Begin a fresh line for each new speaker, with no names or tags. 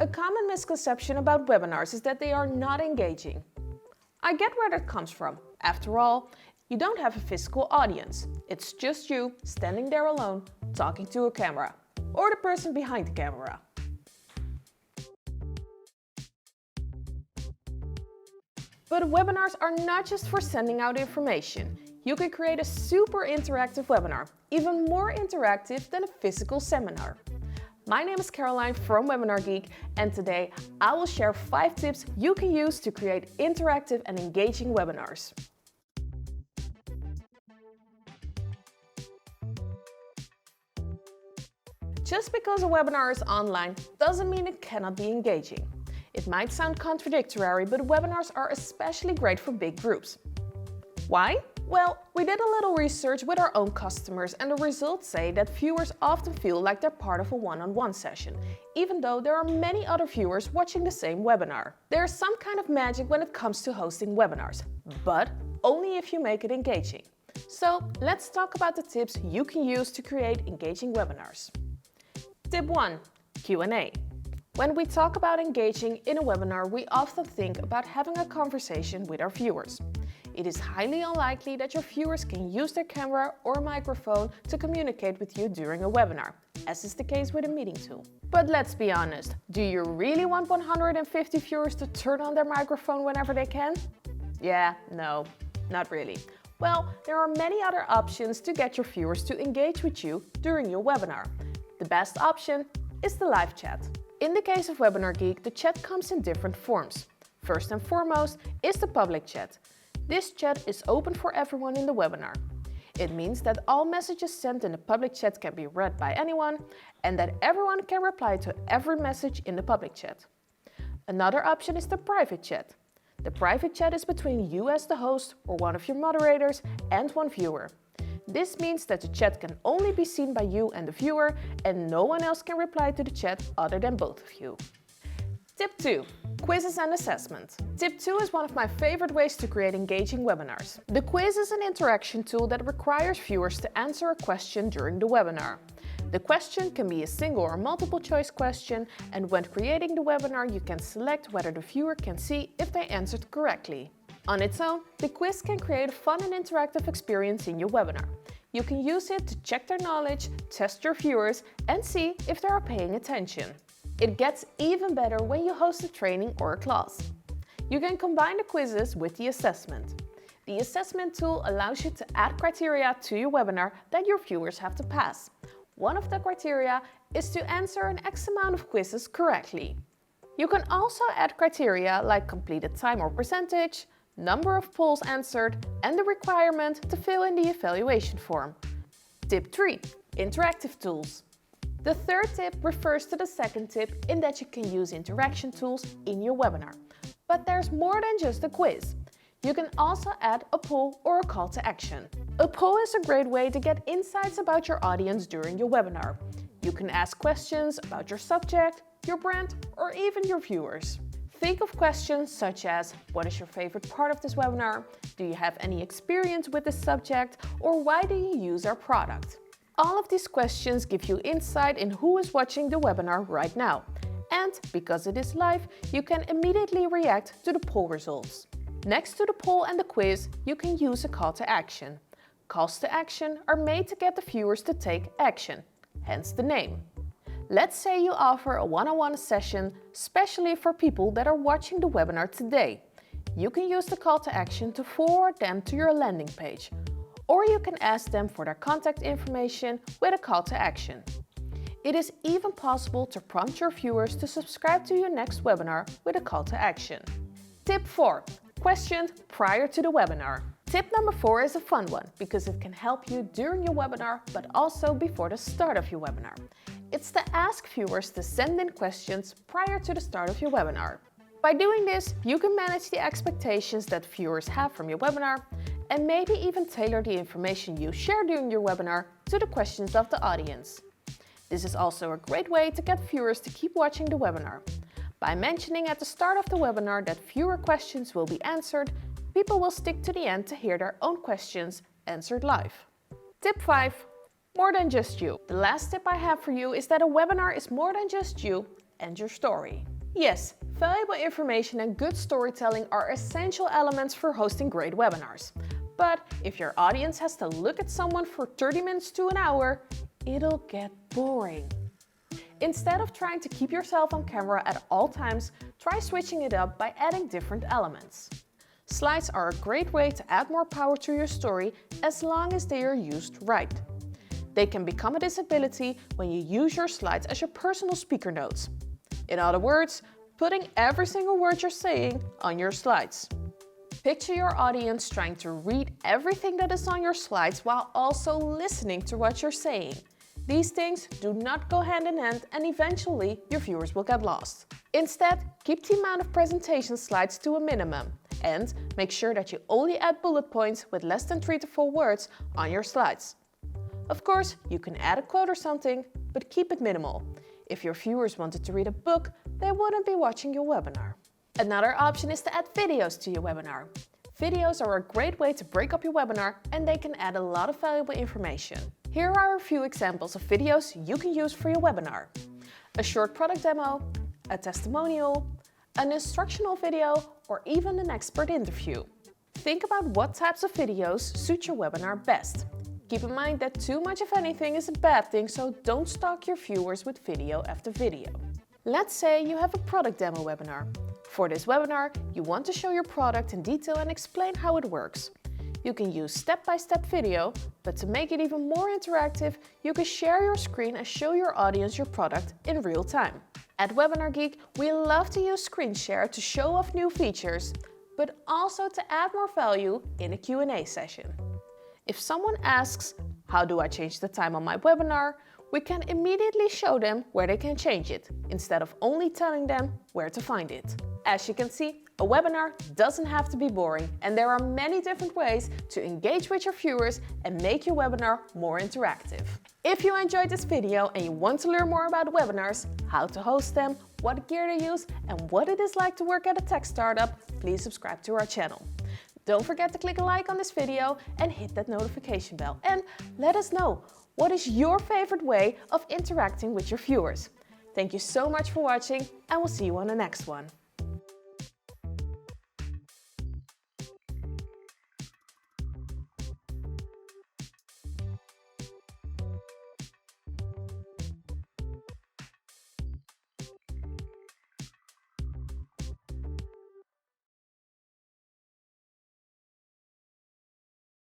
A common misconception about webinars is that they are not engaging. I get where that comes from. After all, you don't have a physical audience. It's just you standing there alone, talking to a camera, or the person behind the camera. But webinars are not just for sending out information. You can create a super interactive webinar, even more interactive than a physical seminar. My name is Caroline from WebinarGeek, and today I will share 5 tips you can use to create interactive and engaging webinars. Just because a webinar is online doesn't mean it cannot be engaging. It might sound contradictory, but webinars are especially great for big groups. Why? Well, we did a little research with our own customers, and the results say that viewers often feel like they're part of a one-on-one session, even though there are many other viewers watching the same webinar. There's some kind of magic when it comes to hosting webinars, but only if you make it engaging. So let's talk about the tips you can use to create engaging webinars. Tip 1. Q&A. When we talk about engaging in a webinar, we often think about having a conversation with our viewers. It is highly unlikely that your viewers can use their camera or microphone to communicate with you during a webinar, as is the case with a meeting tool. But let's be honest, do you really want 150 viewers to turn on their microphone whenever they can? Yeah, no, not really. Well, there are many other options to get your viewers to engage with you during your webinar. The best option is the live chat. In the case of WebinarGeek, the chat comes in different forms. First and foremost is the public chat. This chat is open for everyone in the webinar. It means that all messages sent in the public chat can be read by anyone and that everyone can reply to every message in the public chat. Another option is the private chat. The private chat is between you as the host or one of your moderators and one viewer. This means that the chat can only be seen by you and the viewer, and no one else can reply to the chat other than both of you. Tip 2. Quizzes and assessment. Tip 2 is one of my favorite ways to create engaging webinars. The quiz is an interaction tool that requires viewers to answer a question during the webinar. The question can be a single or multiple choice question, and when creating the webinar you can select whether the viewer can see if they answered correctly. On its own, the quiz can create a fun and interactive experience in your webinar. You can use it to check their knowledge, test your viewers, and see if they are paying attention. It gets even better when you host a training or a class. You can combine the quizzes with the assessment. The assessment tool allows you to add criteria to your webinar that your viewers have to pass. One of the criteria is to answer an X amount of quizzes correctly. You can also add criteria like completed time or percentage, number of polls answered, and the requirement to fill in the evaluation form. Tip 3. Interactive tools. The third tip refers to the second tip in that you can use interaction tools in your webinar. But there's more than just a quiz. You can also add a poll or a call to action. A poll is a great way to get insights about your audience during your webinar. You can ask questions about your subject, your brand, or even your viewers. Think of questions such as, what is your favorite part of this webinar? Do you have any experience with this subject? Or why do you use our product? All of these questions give you insight in who is watching the webinar right now. And because it is live, you can immediately react to the poll results. Next to the poll and the quiz, you can use a call to action. Calls to action are made to get the viewers to take action, hence the name. Let's say you offer a one-on-one session, especially for people that are watching the webinar today. You can use the call to action to forward them to your landing page. Or you can ask them for their contact information with a call to action. It is even possible to prompt your viewers to subscribe to your next webinar with a call to action. Tip 4. Questions prior to the webinar. Tip number 4 is a fun one because it can help you during your webinar but also before the start of your webinar. It's to ask viewers to send in questions prior to the start of your webinar. By doing this, you can manage the expectations that viewers have from your webinar and maybe even tailor the information you share during your webinar to the questions of the audience. This is also a great way to get viewers to keep watching the webinar. By mentioning at the start of the webinar that viewer questions will be answered, people will stick to the end to hear their own questions answered live. Tip 5. More than just you. The last tip I have for you is that a webinar is more than just you and your story. Yes, valuable information and good storytelling are essential elements for hosting great webinars. But if your audience has to look at someone for 30 minutes to an hour, it'll get boring. Instead of trying to keep yourself on camera at all times, try switching it up by adding different elements. Slides are a great way to add more power to your story as long as they are used right. They can become a disability when you use your slides as your personal speaker notes. In other words, putting every single word you're saying on your slides. Picture your audience trying to read everything that is on your slides while also listening to what you're saying. These things do not go hand in hand and eventually your viewers will get lost. Instead, keep the amount of presentation slides to a minimum and make sure that you only add bullet points with less than 3 to 4 words on your slides. Of course, you can add a quote or something, but keep it minimal. If your viewers wanted to read a book, they wouldn't be watching your webinar. Another option is to add videos to your webinar. Videos are a great way to break up your webinar and they can add a lot of valuable information. Here are a few examples of videos you can use for your webinar. A short product demo, a testimonial, an instructional video, or even an expert interview. Think about what types of videos suit your webinar best. Keep in mind that too much of anything is a bad thing, so don't stalk your viewers with video after video. Let's say you have a product demo webinar. For this webinar, you want to show your product in detail and explain how it works. You can use step-by-step video, but to make it even more interactive, you can share your screen and show your audience your product in real time. At WebinarGeek, we love to use screen share to show off new features, but also to add more value in a Q&A session. If someone asks, how do I change the time on my webinar? We can immediately show them where they can change it, instead of only telling them where to find it. As you can see, a webinar doesn't have to be boring, and there are many different ways to engage with your viewers and make your webinar more interactive. If you enjoyed this video and you want to learn more about webinars, how to host them, what gear to use, and what it is like to work at a tech startup, please subscribe to our channel. Don't forget to click a like on this video and hit that notification bell. And let us know, what is your favorite way of interacting with your viewers? Thank you so much for watching, and we'll see you on the next one.